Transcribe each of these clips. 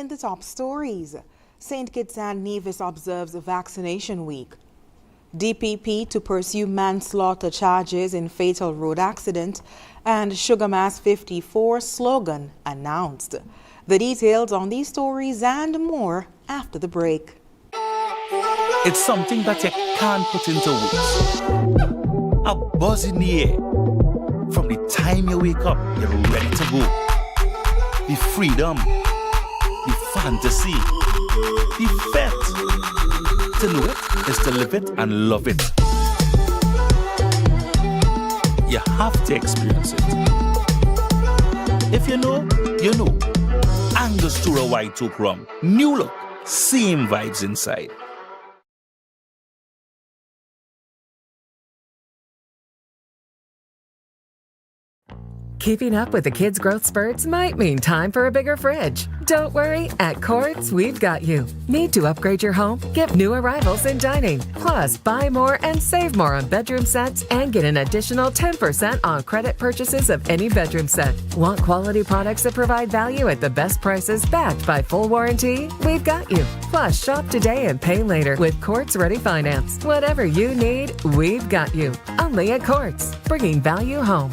In the top stories, St. Kitts and Nevis observes Vaccination Week. DPP to pursue manslaughter charges in fatal road accident, and Sugar Mass 54 slogan announced. The details on these stories and more after the break. It's something that you can't put into words. A buzz in the air. From the time you wake up, you're ready to go. The freedom, the fantasy, the fete. To know it is to live it and love it. You have to experience it. If you know, you know. Angostura White Oak Rum. New look, same vibes inside. Keeping up with the kids' growth spurts might mean time for a bigger fridge. Don't worry, at Quartz, we've got you. Need to upgrade your home? Get new arrivals in dining. Plus, buy more and save more on bedroom sets and get an additional 10% on credit purchases of any bedroom set. Want quality products that provide value at the best prices backed by full warranty? We've got you. Plus, shop today and pay later with Quartz Ready Finance. Whatever you need, we've got you. Only at Quartz, bringing value home.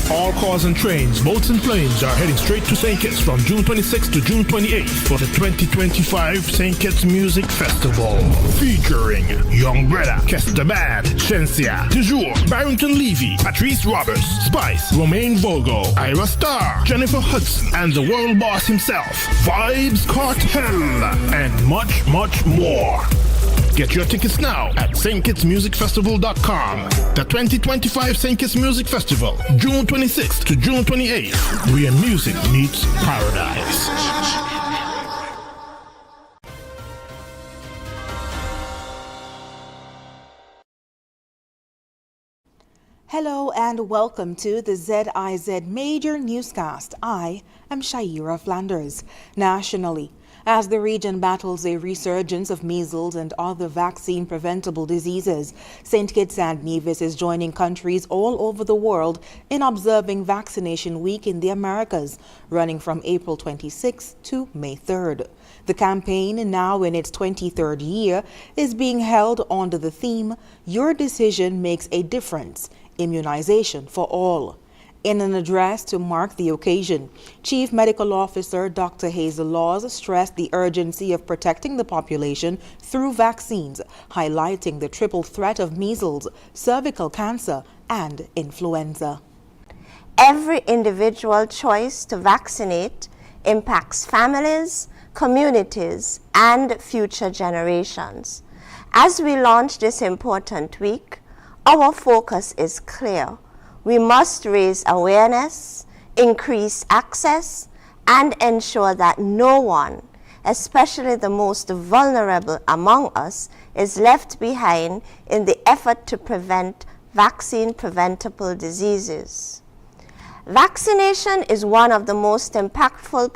All cars and trains, boats and planes are heading straight to St. Kitts from June 26th to June 28th for the 2025 St. Kitts Music Festival. Featuring Young Brother, Kes the Band, Shensia, Toujours, Barrington Levy, Patrice Roberts, Spice, Romaine Vogo, Ira Star, Jennifer Hudson, and the world boss himself, Vibes Cartel, and much, much more. Get your tickets now at stkitsmusicfestival.com. The 2025 St. Kitts Music Festival, June 26th to June 28th, where music meets paradise. Hello and welcome to the ZIZ Major Newscast. I am Shaira Flanders. Nationally, as the region battles a resurgence of measles and other vaccine-preventable diseases, St. Kitts and Nevis is joining countries all over the world in observing Vaccination Week in the Americas, running from April 26th to May 3rd. The campaign, now in its 23rd year, is being held under the theme, Your Decision Makes a Difference, Immunization for All. In an address to mark the occasion, Chief Medical Officer Dr. Hazel Laws stressed the urgency of protecting the population through vaccines, highlighting the triple threat of measles, cervical cancer, and influenza. Every individual choice to vaccinate impacts families, communities, and future generations. As we launch this important week, our focus is clear. We must raise awareness, increase access, and ensure that no one, especially the most vulnerable among us, is left behind in the effort to prevent vaccine-preventable diseases. Vaccination is one of the most impactful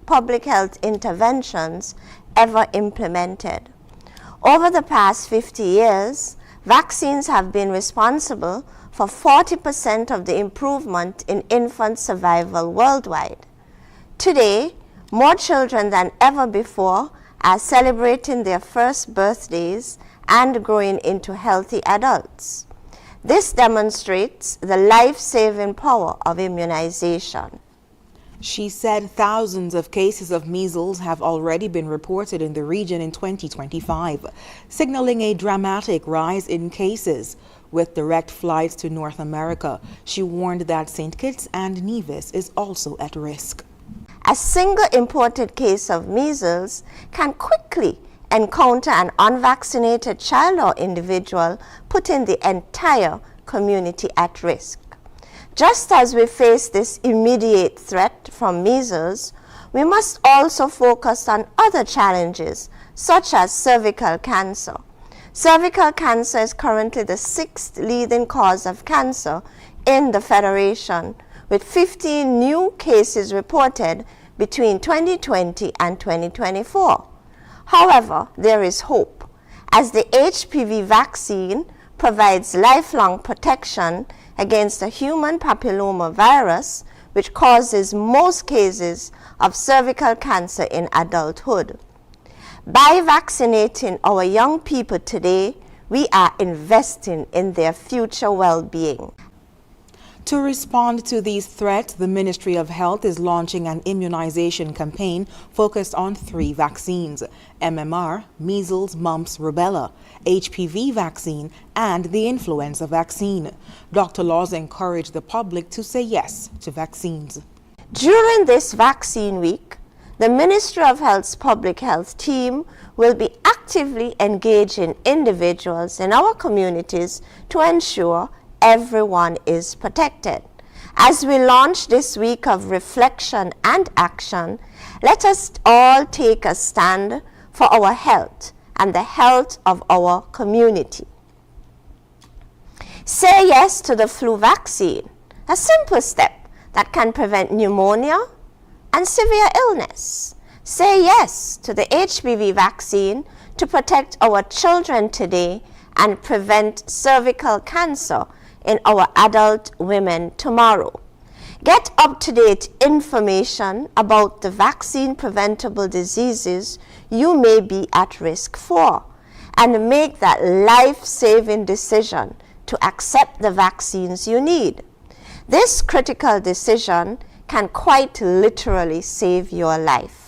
public health interventions ever implemented. Over the past 50 years, vaccines have been responsible for 40% of the improvement in infant survival worldwide. Today, more children than ever before are celebrating their first birthdays and growing into healthy adults. This demonstrates the life-saving power of immunization. She said thousands of cases of measles have already been reported in the region in 2025, signaling a dramatic rise in cases. With direct flights to North America, she warned that St. Kitts and Nevis is also at risk. A single imported case of measles can quickly encounter an unvaccinated child or individual, putting the entire community at risk. Just as we face this immediate threat from measles, we must also focus on other challenges, such as cervical cancer. Cervical cancer is currently the 6th leading cause of cancer in the Federation, with 15 new cases reported between 2020 and 2024. However, there is hope, as the HPV vaccine provides lifelong protection against the human papillomavirus, which causes most cases of cervical cancer in adulthood. By vaccinating our young people today, we are investing in their future well-being. To respond to these threats, the Ministry of Health is launching an immunization campaign focused on 3 vaccines: MMR, measles, mumps, rubella, HPV vaccine, and the influenza vaccine. Dr. Laws encouraged the public to say yes to vaccines. During this vaccine week, the Ministry of Health's public health team will be actively engaging individuals in our communities to ensure everyone is protected. As we launch this week of reflection and action, let us all take a stand for our health and the health of our community. Say yes to the flu vaccine, a simple step that can prevent pneumonia and severe illness. Say yes to the HPV vaccine to protect our children today and prevent cervical cancer in our adult women tomorrow. Get up-to-date information about the vaccine-preventable diseases you may be at risk for, and make that life-saving decision to accept the vaccines you need. This critical decision can quite literally save your life.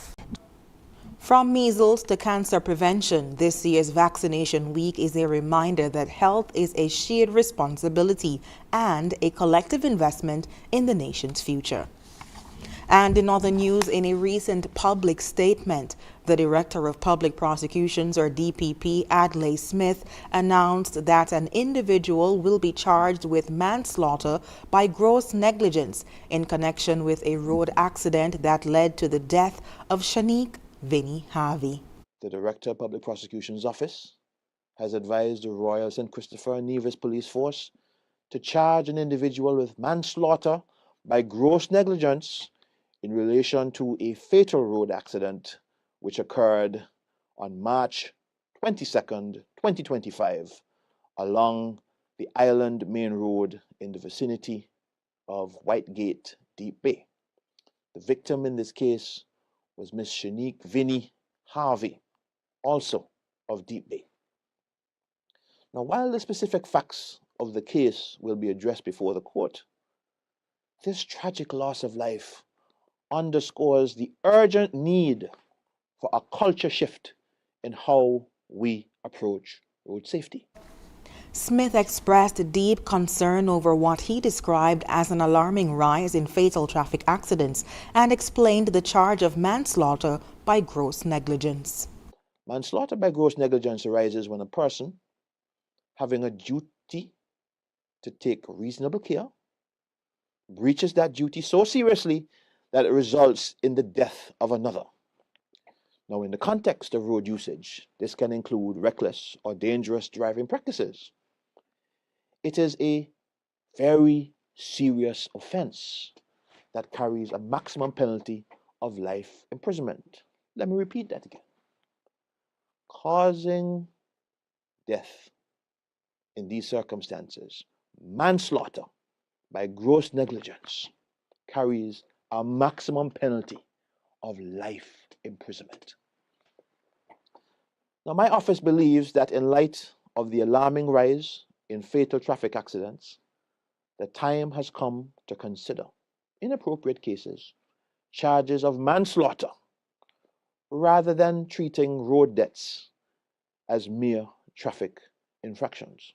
From measles to cancer prevention, this year's Vaccination Week is a reminder that health is a shared responsibility and a collective investment in the nation's future. And in other news, in a recent public statement, the Director of Public Prosecutions, or DPP, Adlai Smith, announced that an individual will be charged with manslaughter by gross negligence in connection with a road accident that led to the death of Shanique Vinnie Harvey. The Director of Public Prosecutions Office has advised the Royal St. Christopher and Nevis Police Force to charge an individual with manslaughter by gross negligence in relation to a fatal road accident which occurred on March 22nd, 2025 along the Island Main Road in the vicinity of Whitegate, Deep Bay. The victim in this case was Miss Shanique Vinnie Harvey, also of Deep Bay. Now, while the specific facts of the case will be addressed before the court, this tragic loss of life underscores the urgent need for a culture shift in how we approach road safety. Smith expressed deep concern over what he described as an alarming rise in fatal traffic accidents and explained the charge of manslaughter by gross negligence. Manslaughter by gross negligence arises when a person, having a duty to take reasonable care, breaches that duty so seriously that it results in the death of another. Now, in the context of road usage, this can include reckless or dangerous driving practices. It is a very serious offense that carries a maximum penalty of life imprisonment. Let me repeat that again. Causing death in these circumstances, manslaughter by gross negligence, carries a maximum penalty of life imprisonment. Now, my office believes that in light of the alarming rise in fatal traffic accidents, the time has come to consider, in appropriate cases, charges of manslaughter rather than treating road deaths as mere traffic infractions.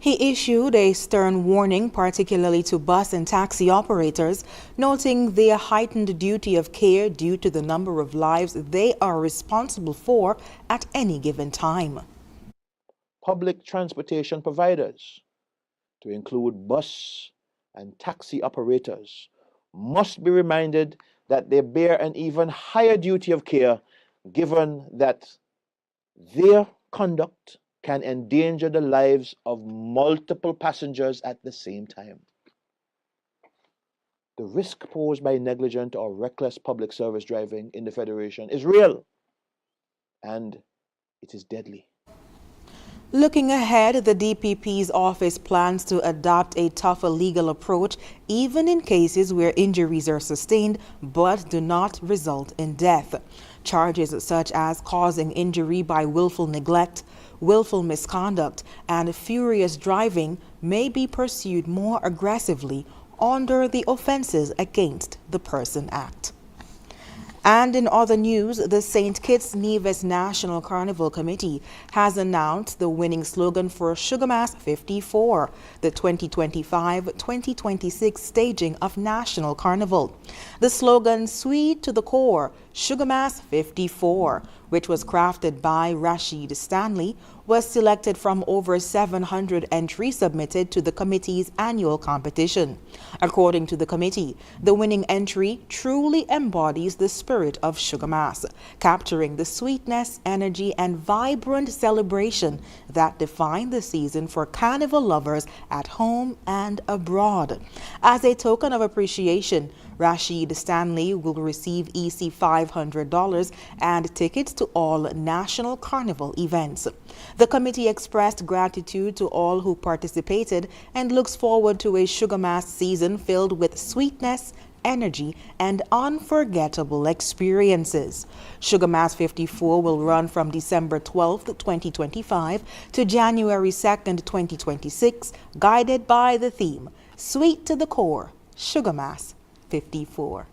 He issued a stern warning, particularly to bus and taxi operators, noting their heightened duty of care due to the number of lives they are responsible for at any given time. Public transportation providers, to include bus and taxi operators, must be reminded that they bear an even higher duty of care, given that their conduct can endanger the lives of multiple passengers at the same time. The risk posed by negligent or reckless public service driving in the Federation is real, and it is deadly. Looking ahead, the DPP's office plans to adopt a tougher legal approach even in cases where injuries are sustained but do not result in death. Charges such as causing injury by willful neglect, willful misconduct, and furious driving may be pursued more aggressively under the Offences Against the Person Act. And in other news, the St. Kitts Nevis National Carnival Committee has announced the winning slogan for Sugar Mass 54, the 2025-2026 staging of National Carnival. The slogan, Sweet to the Core, Sugar Mass 54, which was crafted by Rashid Stanley, was selected from over 700 entries submitted to the committee's annual competition. According to the committee, the winning entry truly embodies the spirit of Sugar Mass, capturing the sweetness, energy, and vibrant celebration that define the season for carnival lovers at home and abroad. As a token of appreciation, Rashid Stanley will receive EC $500 and tickets to all National Carnival events. The committee expressed gratitude to all who participated and looks forward to a Sugar Mass season filled with sweetness, energy, and unforgettable experiences. Sugar Mass 54 will run from December 12, 2025 to January 2nd, 2026, guided by the theme, Sweet to the Core, Sugar Mass 54.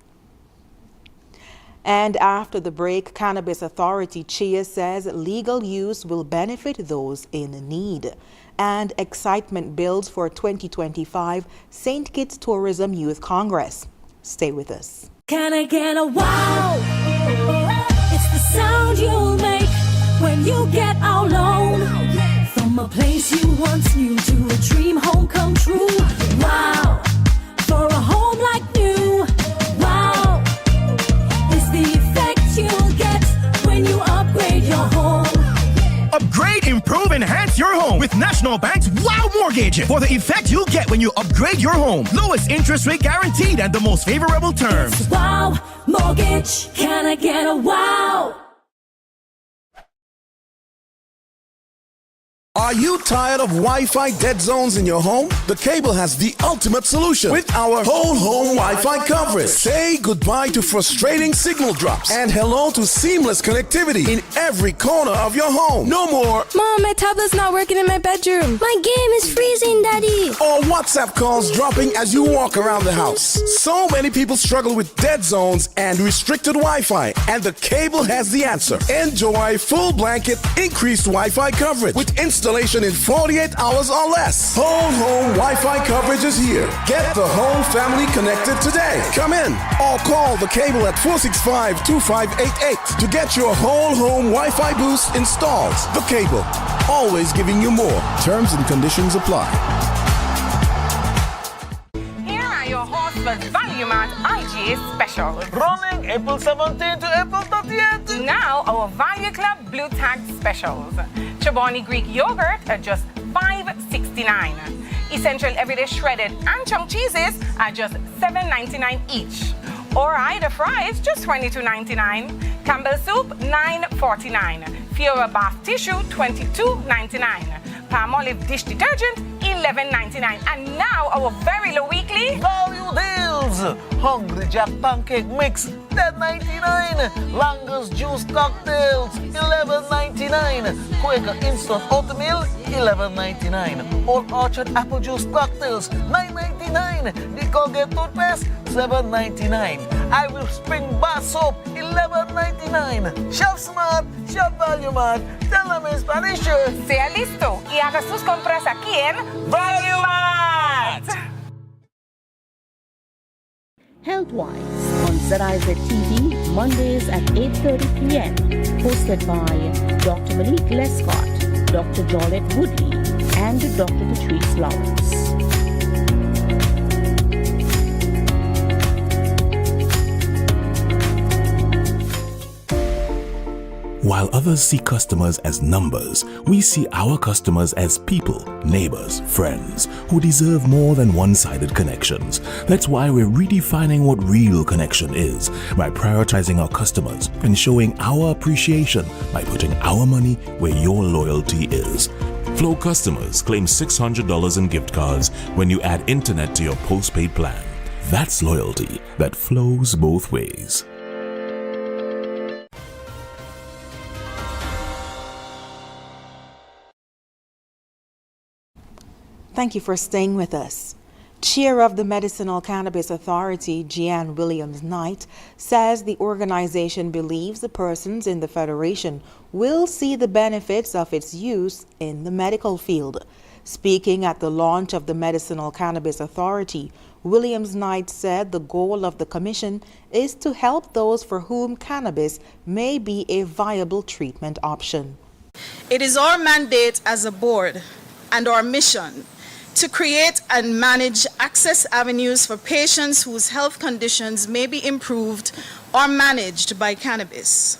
And after the break, Cannabis Authority Chair says legal use will benefit those in need. And excitement builds for 2025 St. Kitts Tourism Youth Congress. Stay with us. Can I get a wow? It's the sound you'll make when you get out alone. From a place you once knew to a dream home come true. Wow, for a home like new. Wow, it's the effect you'll get when you upgrade your home. Upgrade, improve, enhance your home with National Bank's Wow Mortgage. For the effect you'll get when you upgrade your home. Lowest interest rate guaranteed and the most favorable terms. It's Wow Mortgage. Can I get a wow? Are you tired of Wi-Fi dead zones in your home? The Cable has the ultimate solution with our whole home Wi-Fi coverage. Say goodbye to frustrating signal drops and hello to seamless connectivity in every corner of your home. No more Mom, my tablet's not working in my bedroom. My game is freezing, Daddy. or WhatsApp calls dropping as you walk around the house. So many people struggle with dead zones and restricted Wi-Fi, and the Cable has the answer. Enjoy full blanket increased Wi-Fi coverage with installation in 48 hours or less. Whole home Wi-Fi coverage is here. Get the whole family connected today. Come in or call the Cable at 465-2588 to get your whole home Wi-Fi boost installed. The Cable, always giving you more. Terms and conditions apply. Here are your Horseman's Value Mart IGA specials. Running April 17 to April 30th. Now our Value Club Blue Tag specials. Chobani Greek yogurt at just $5.69. Essential Everyday Shredded and Chunk cheeses are just $7.99 each. Ore-Ida fries just $22.99. Campbell soup $9.49. Fiora bath tissue $22.99. Palmolive dish detergent $11.99. And now our very low weekly Value deals. Hungry Jack pancake mix $10.99. Langer's juice cocktails $11.99. Quaker instant oatmeal $11.99. Old Orchard apple juice cocktails $9.99. The Colgate toothpaste $7.99. I will spring bar soap $11.99. Shop smart, shop value mart. Tell them in Spanish. sea listo y haga sus compras aquí en Value Mart. Healthwise on ZIZ TV, Mondays at 8:30 p.m. Hosted by Dr. Malik Lescott, Dr. Jolette Woodley, and Dr. Patrice Lawrence. While others see customers as numbers, we see our customers as people, neighbors, friends, who deserve more than one-sided connections. That's why we're redefining what real connection is by prioritizing our customers and showing our appreciation by putting our money where your loyalty is. Flow customers claim $600 in gift cards when you add internet to your postpaid plan. That's loyalty that flows both ways. Thank you for staying with us. Chair of the Medicinal Cannabis Authority, Jeanne Williams-Knight, says the organization believes the persons in the Federation will see the benefits of its use in the medical field. Speaking at the launch of the Medicinal Cannabis Authority, Williams-Knight said the goal of the commission is to help those for whom cannabis may be a viable treatment option. It is our mandate as a board and our mission to create and manage access avenues for patients whose health conditions may be improved or managed by cannabis.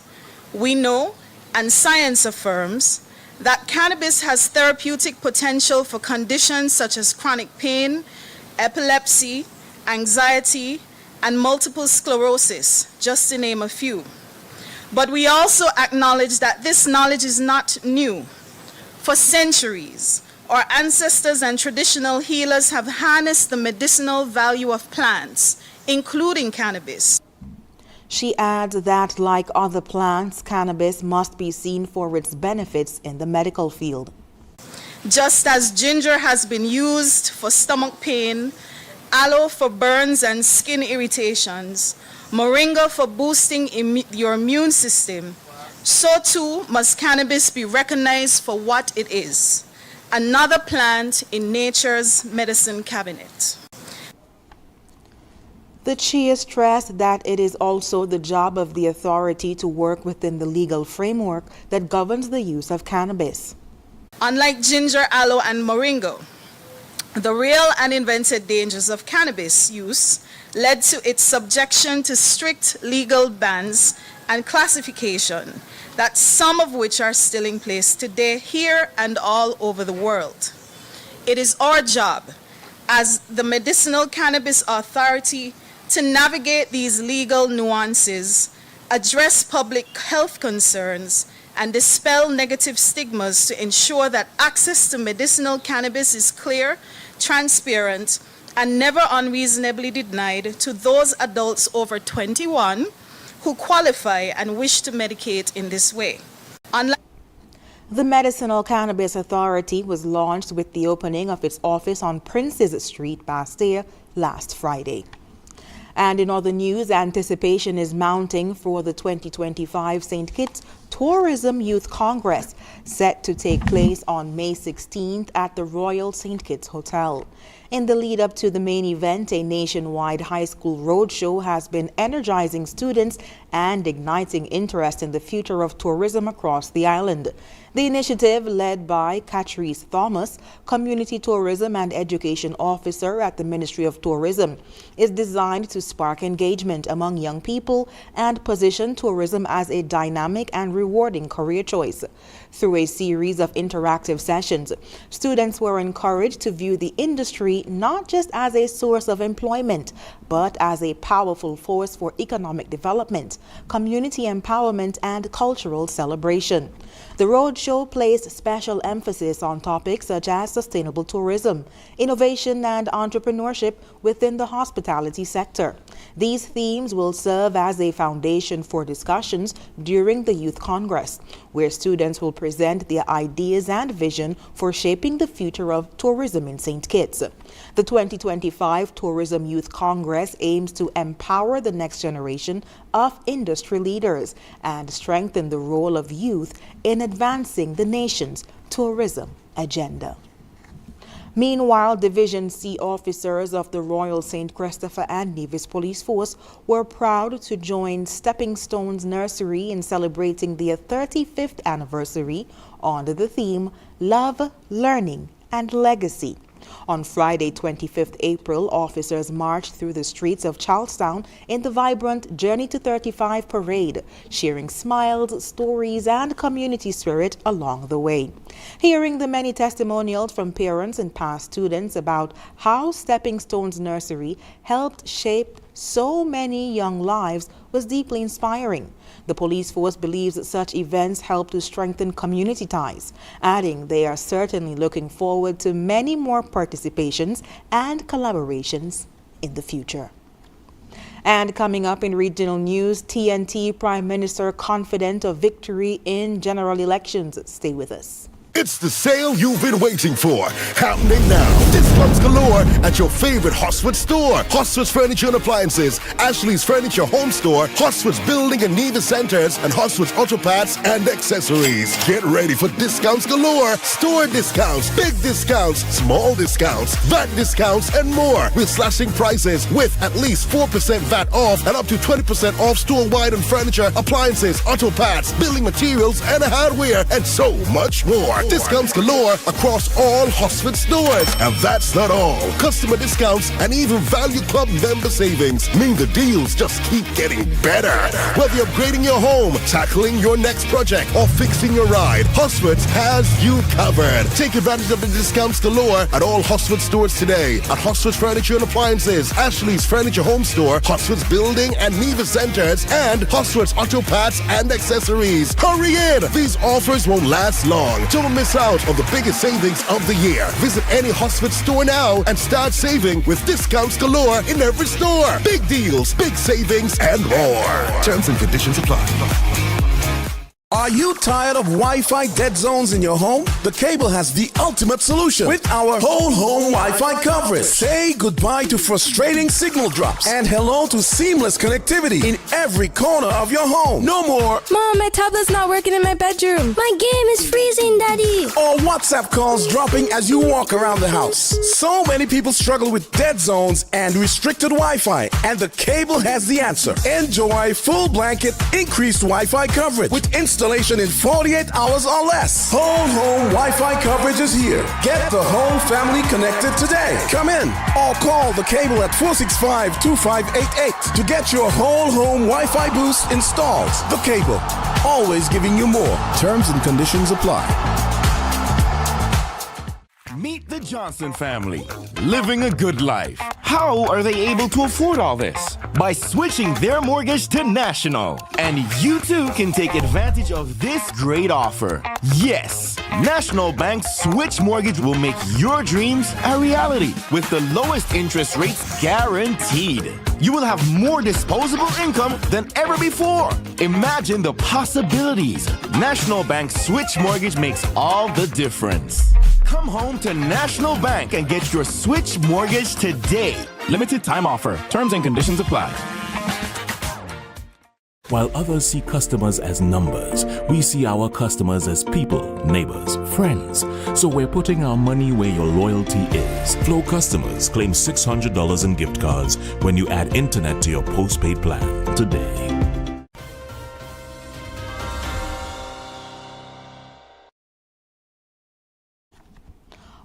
We know, and science affirms, that cannabis has therapeutic potential for conditions such as chronic pain, epilepsy, anxiety, and multiple sclerosis, just to name a few. But we also acknowledge that this knowledge is not new. For centuries, our ancestors and traditional healers have harnessed the medicinal value of plants, including cannabis. She adds that, like other plants, cannabis must be seen for its benefits in the medical field. Just as ginger has been used for stomach pain, aloe for burns and skin irritations, moringa for boosting your immune system, so too must cannabis be recognized for what it is: another plant in nature's medicine cabinet. The chair stressed that it is also the job of the authority to work within the legal framework that governs the use of cannabis. Unlike ginger, aloe, and moringa, the real and invented dangers of cannabis use led to its subjection to strict legal bans and classification, that some of which are still in place today here and all over the world. It is our job as the Medicinal Cannabis Authority to navigate these legal nuances, address public health concerns, and dispel negative stigmas to ensure that access to medicinal cannabis is clear, transparent, and never unreasonably denied to those adults over 21 who qualify and wish to medicate in this way. The Medicinal Cannabis Authority was launched with the opening of its office on Princes Street, Bastille, last Friday. And in other news, anticipation is mounting for the 2025 St. Kitts Tourism Youth Congress, set to take place on May 16th at the Royal St. Kitts Hotel. In the lead up to the main event, a nationwide high school roadshow has been energizing students and igniting interest in the future of tourism across the island. The initiative, led by Catrice Thomas, Community Tourism and Education Officer at the Ministry of Tourism, is designed to spark engagement among young people and position tourism as a dynamic and rewarding career choice. Through a series of interactive sessions, students were encouraged to view the industry not just as a source of employment, but as a powerful force for economic development, community empowerment, and cultural celebration. The roadshow placed special emphasis on topics such as sustainable tourism, innovation, and entrepreneurship within the hospitality sector. These themes will serve as a foundation for discussions during the Youth Congress, where students will present their ideas and vision for shaping the future of tourism in St. Kitts. The 2025 Tourism Youth Congress aims to empower the next generation of industry leaders and strengthen the role of youth in advancing the nation's tourism agenda. Meanwhile, Division C officers of the Royal St. Christopher and Nevis Police Force were proud to join Stepping Stones Nursery in celebrating their 35th anniversary under the theme Love, Learning, and Legacy. On Friday, 25th April, officers marched through the streets of Charlestown in the vibrant Journey to 35 parade, sharing smiles, stories, and community spirit along the way. Hearing the many testimonials from parents and past students about how Stepping Stones Nursery helped shape so many young lives was deeply inspiring. The police force believes that such events help to strengthen community ties, adding they are certainly looking forward to many more participations and collaborations in the future. And coming up in regional news, TNT Prime Minister confident of victory in general elections. Stay with us. It's the sale you've been waiting for. Happening now. Discounts galore at your favorite Hosford store. Hosford's Furniture and Appliances, Ashley's Furniture Home Store, Hosford's Building and Nevis Centers, and Hosford's Auto Parts and Accessories. Get ready for discounts galore. Store discounts, big discounts, small discounts, VAT discounts, and more. We're slashing prices with at least 4% VAT off and up to 20% off store-wide on furniture, appliances, auto parts, building materials, and hardware, and so much more. Discounts galore across all Hosford stores. And that's not all. Customer discounts and even Value Club member savings mean the deals just keep getting better. Whether you're upgrading your home, tackling your next project, or fixing your ride, Hosford has you covered. Take advantage of the discounts galore at all Hosford stores today. At Hosford's Furniture and Appliances, Ashley's Furniture Home Store, Hosford's Building and Nevis Centers, and Hosford's Auto Parts and Accessories. Hurry in! These offers won't last long. Don't miss out on the biggest savings of the year. Visit any Hosford store now and start saving with discounts galore in every store. Big deals, big savings, and more. Terms and conditions apply. Are you tired of Wi-Fi dead zones in your home? The Cable has the ultimate solution with our whole home Wi-Fi coverage. Say goodbye to frustrating signal drops and hello to seamless connectivity in every corner of your home. No more Mom, my tablet's not working in my bedroom. My game is freezing, Daddy. or WhatsApp calls dropping as you walk around the house. So many people struggle with dead zones and restricted Wi-Fi, and the Cable has the answer. Enjoy full blanket increased Wi-Fi coverage with installation in 48 hours or less. Whole home Wi-Fi coverage is here. Get the whole family connected today. Come in or call the Cable at 465-2588 to get your whole home Wi-Fi boost installed. The Cable, always giving you more. Terms and conditions apply. Meet the Johnson family, living a good life. How are they able to afford all this? By switching their mortgage to National. And you too can take advantage of this great offer. Yes, National Bank's Switch Mortgage will make your dreams a reality with the lowest interest rates guaranteed. You will have more disposable income than ever before. Imagine the possibilities. National Bank Switch Mortgage makes all the difference. Come home to National Bank and get your Switch Mortgage today. Limited time offer. Terms and conditions apply. While others see customers as numbers, we see our customers as people, neighbors, friends. So we're putting our money where your loyalty is. Flow customers claim $600 in gift cards when you add internet to your postpaid plan today.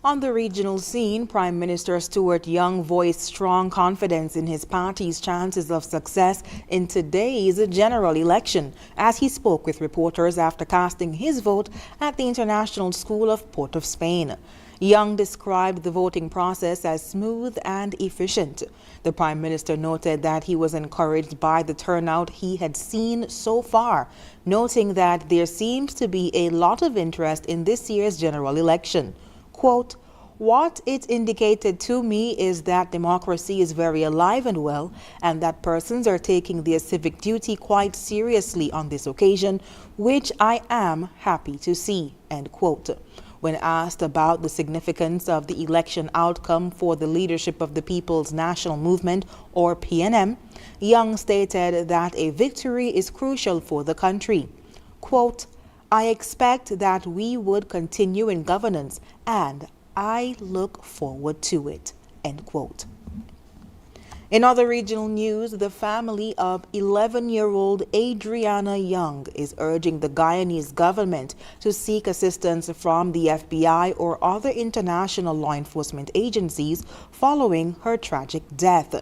On the regional scene, Prime Minister Stuart Young voiced strong confidence in his party's chances of success in today's general election as he spoke with reporters after casting his vote at the International School of Port of Spain. Young described the voting process as smooth and efficient. The Prime Minister noted that he was encouraged by the turnout he had seen so far, noting that there seems to be a lot of interest in this year's general election. Quote, "What it indicated to me is that democracy is very alive and well, and that persons are taking their civic duty quite seriously on this occasion, which I am happy to see." End quote. When asked about the significance of the election outcome for the leadership of the People's National Movement, or PNM, Young stated that a victory is crucial for the country. Quote, "I expect that we would continue in governance, and I look forward to it." End quote. In other regional news, the family of 11-year-old Adriana Young is urging the Guyanese government to seek assistance from the FBI or other international law enforcement agencies following her tragic death.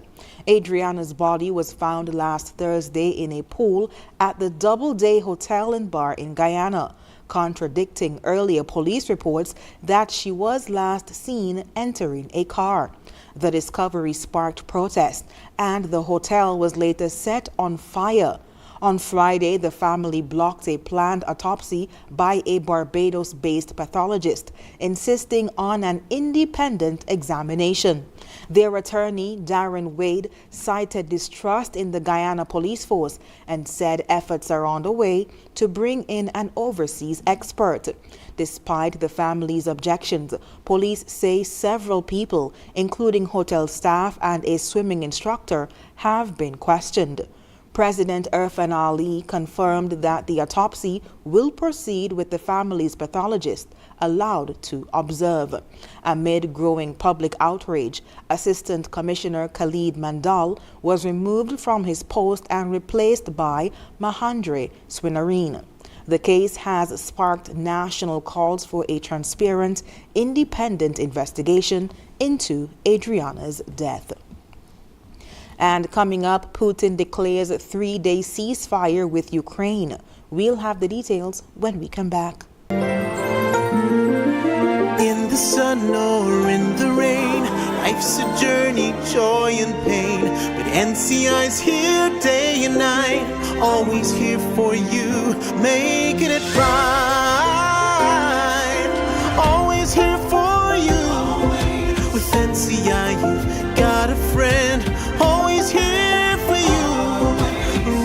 Adriana's body was found last Thursday in a pool at the Doubleday Hotel and Bar in Guyana. contradicting earlier police reports that she was last seen entering a car. The discovery sparked protest, and the hotel was later set on fire. On Friday, the family blocked a planned autopsy by a Barbados-based pathologist, insisting on an independent examination. Their attorney, Darren Wade, cited distrust in the Guyana police force and said efforts are underway to bring in an overseas expert. Despite the family's objections, police say several people, including hotel staff and a swimming instructor, have been questioned. President Irfan Ali confirmed that the autopsy will proceed with the family's pathologist allowed to observe. Amid growing public outrage, Assistant Commissioner Khalid Mandal was removed from his post and replaced by Mahendra Swinarine. The case has sparked national calls for a transparent, independent investigation into Adriana's death. And coming up, Putin declares a 3-day ceasefire with Ukraine. We'll have the details when we come back. In the sun or in the rain, life's a journey, joy and pain. But NCI's here day and night, always here for you, making it right. Always here for you. With NCI, you've got a friend. Always here for you,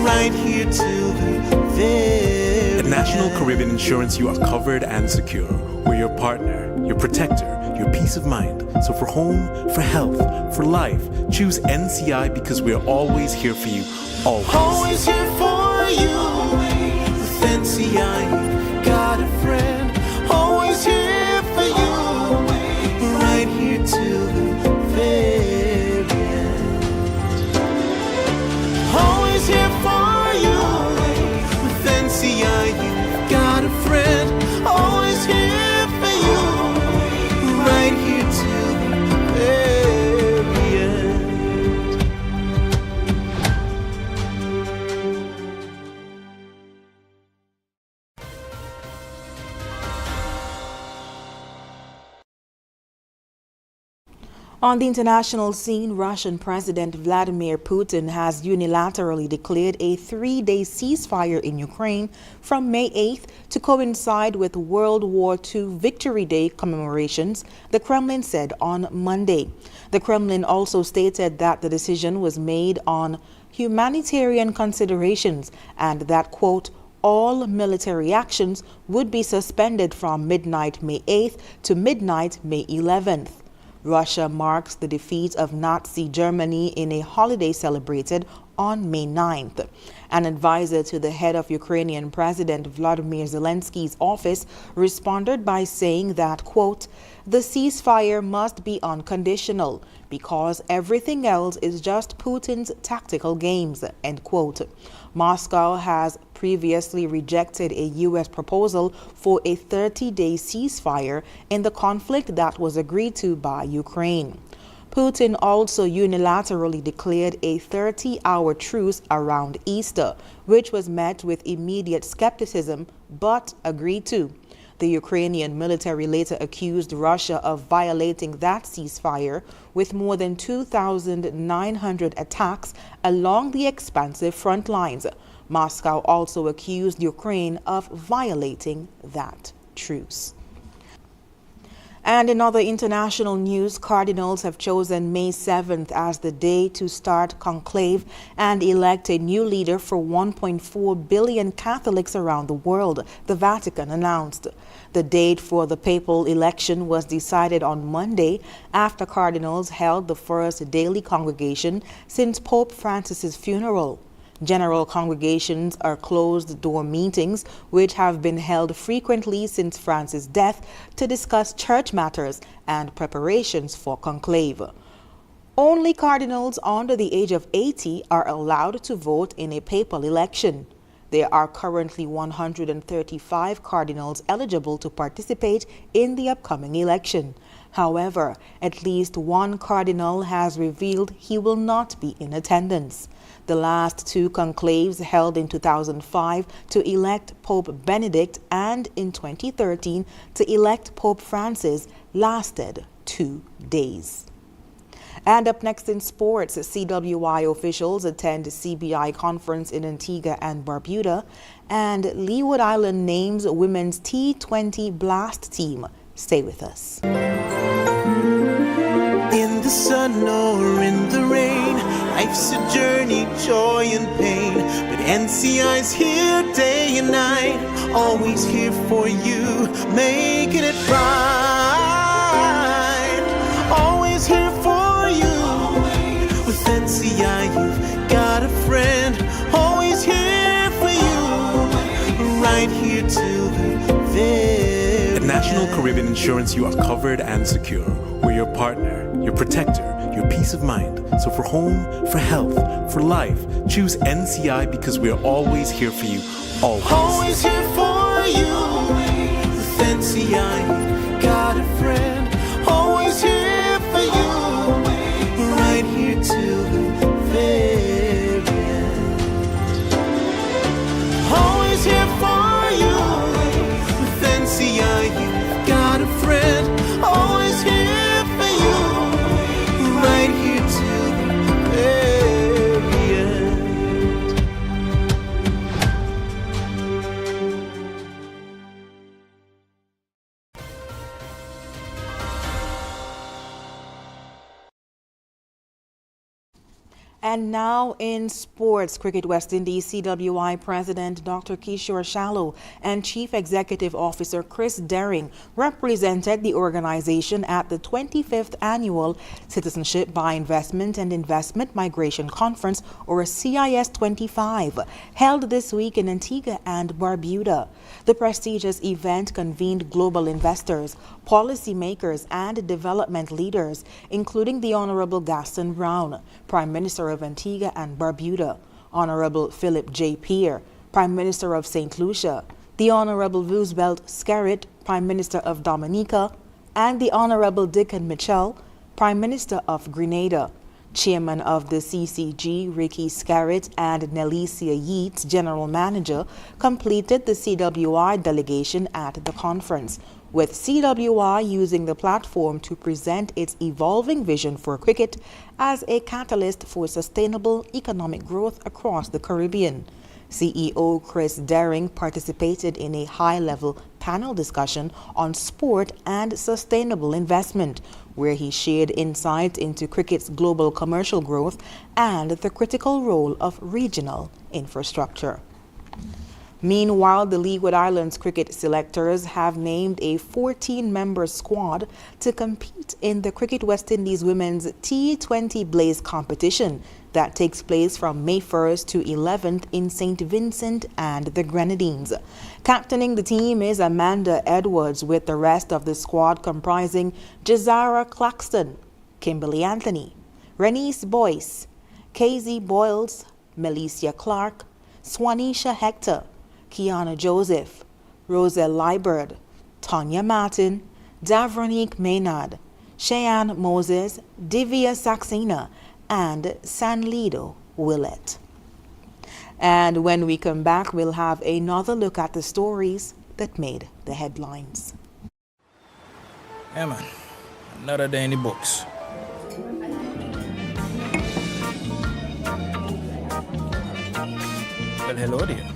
right here till the very At National Caribbean Insurance, you are covered and secure. We're your partner, your protector, your peace of mind. So for home, for health, for life, choose NCI because we're always here for you. Always. Always here for you. With NCI, you've got a friend. Always here for you, right here till the very here for you. With NCI, you've got a friend. Always here for you, right here till the very end. On the international scene, Russian President Vladimir Putin has unilaterally declared a 3-day ceasefire in Ukraine from May 8th to coincide with World War II Victory Day commemorations, the Kremlin said on Monday. The Kremlin also stated that the decision was made on humanitarian considerations and that, quote, all military actions would be suspended from midnight May 8th to midnight May 11th. Russia marks the defeat of Nazi Germany in a holiday celebrated on May 9th. An advisor to the head of Ukrainian President Volodymyr Zelensky's office responded by saying that, quote, the ceasefire must be unconditional because everything else is just Putin's tactical games, end quote. Moscow has previously rejected a U.S. proposal for a 30-day ceasefire in the conflict that was agreed to by Ukraine. Putin also unilaterally declared a 30-hour truce around Easter, which was met with immediate skepticism but agreed to. The Ukrainian military later accused Russia of violating that ceasefire with more than 2,900 attacks along the expansive front lines. Moscow also accused Ukraine of violating that truce. And in other international news, cardinals have chosen May 7th as the day to start conclave and elect a new leader for 1.4 billion Catholics around the world, the Vatican announced. The date for the papal election was decided on Monday after cardinals held the first daily congregation since Pope Francis's funeral. General congregations are closed-door meetings which have been held frequently since Francis' death to discuss church matters and preparations for conclave. Only cardinals under the age of 80 are allowed to vote in a papal election. There are currently 135 cardinals eligible to participate in the upcoming election. However, at least one cardinal has revealed he will not be in attendance. The last two conclaves, held in 2005 to elect Pope Benedict and in 2013 to elect Pope Francis, lasted 2 days. And up next in sports, CWI officials attend CBI conference in Antigua and Barbuda, and Leeward Island names women's T20 Blast team. Stay with us. In the sun or in the rain, life's a journey, joy and pain. But NCI's here day and night, always here for you, making it right. Always here for you. With NCI, you've got a friend, always here for you, right here till the very At National Caribbean Insurance, you are covered and secure. We're your partner, your protector, your peace of mind. So for home, for health, for life, choose NCI because we're always here for you. Always. Always here for you. With NCI, you've got a friend, always here for you, right here till the very end. Always here for you. With NCI, you've got a friend, always here for you, right here till the very end. And now in sports, Cricket West Indies CWI President Dr. Kishore Shallow and Chief Executive Officer Chris Dering represented the organization at the 25th Annual Citizenship by Investment and Investment Migration Conference, or CIS 25, held this week in Antigua and Barbuda. The prestigious event convened global investors, policymakers, and development leaders, including the Honorable Gaston Brown, Prime Minister of Antigua and Barbuda, Honorable Philip J. Peer, Prime Minister of St. Lucia, the Honorable Roosevelt Skerrit, Prime Minister of Dominica, and the Honorable Dickon Mitchell, Prime Minister of Grenada. Chairman of the CCG, Ricky Skerrit, and Nelicia Yeats, General Manager, completed the CWI delegation at the conference, with CWI using the platform to present its evolving vision for cricket as a catalyst for sustainable economic growth across the Caribbean. CEO Chris Dering participated in a high-level panel discussion on sport and sustainable investment, where he shared insight into cricket's global commercial growth and the critical role of regional infrastructure. Meanwhile, the Leeward Islands cricket selectors have named a 14-member squad to compete in the Cricket West Indies Women's T20 Blaze competition that takes place from May 1st to 11th in St. Vincent and the Grenadines. Captaining the team is Amanda Edwards, with the rest of the squad comprising Jazara Claxton, Kimberly Anthony, Renice Boyce, KZ Boyles, Melicia Clark, Swanisha Hector, Kiana Joseph, Roselle Liebert, Tanya Martin, Davronique Maynard, Cheyenne Moses, Divya Saxena, and Sanlido Willett. And when we come back, we'll have another look at the stories that made the headlines. Yeah, man. Another day in the books. Well, hello there.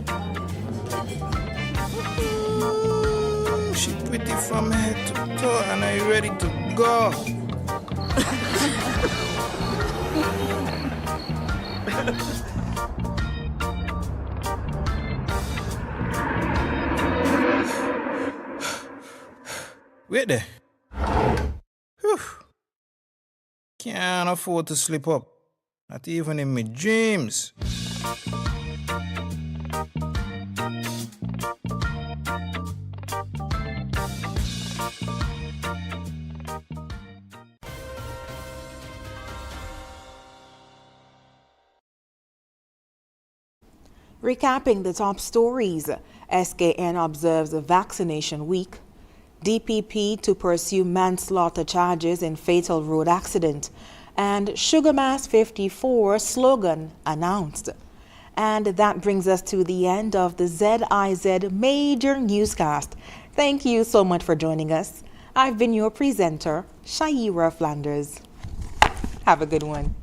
She pretty from head to toe, and are you ready to go? Wait there. Whew. Can't afford to slip up. Not even in my dreams. Recapping the top stories, SKN observes a vaccination week. DPP to pursue manslaughter charges in fatal road accident. and Sugar Mass 54 slogan announced. And that brings us to the end of the ZIZ Major Newscast. Thank you so much for joining us. I've been your presenter, Shaira Flanders. Have a good one.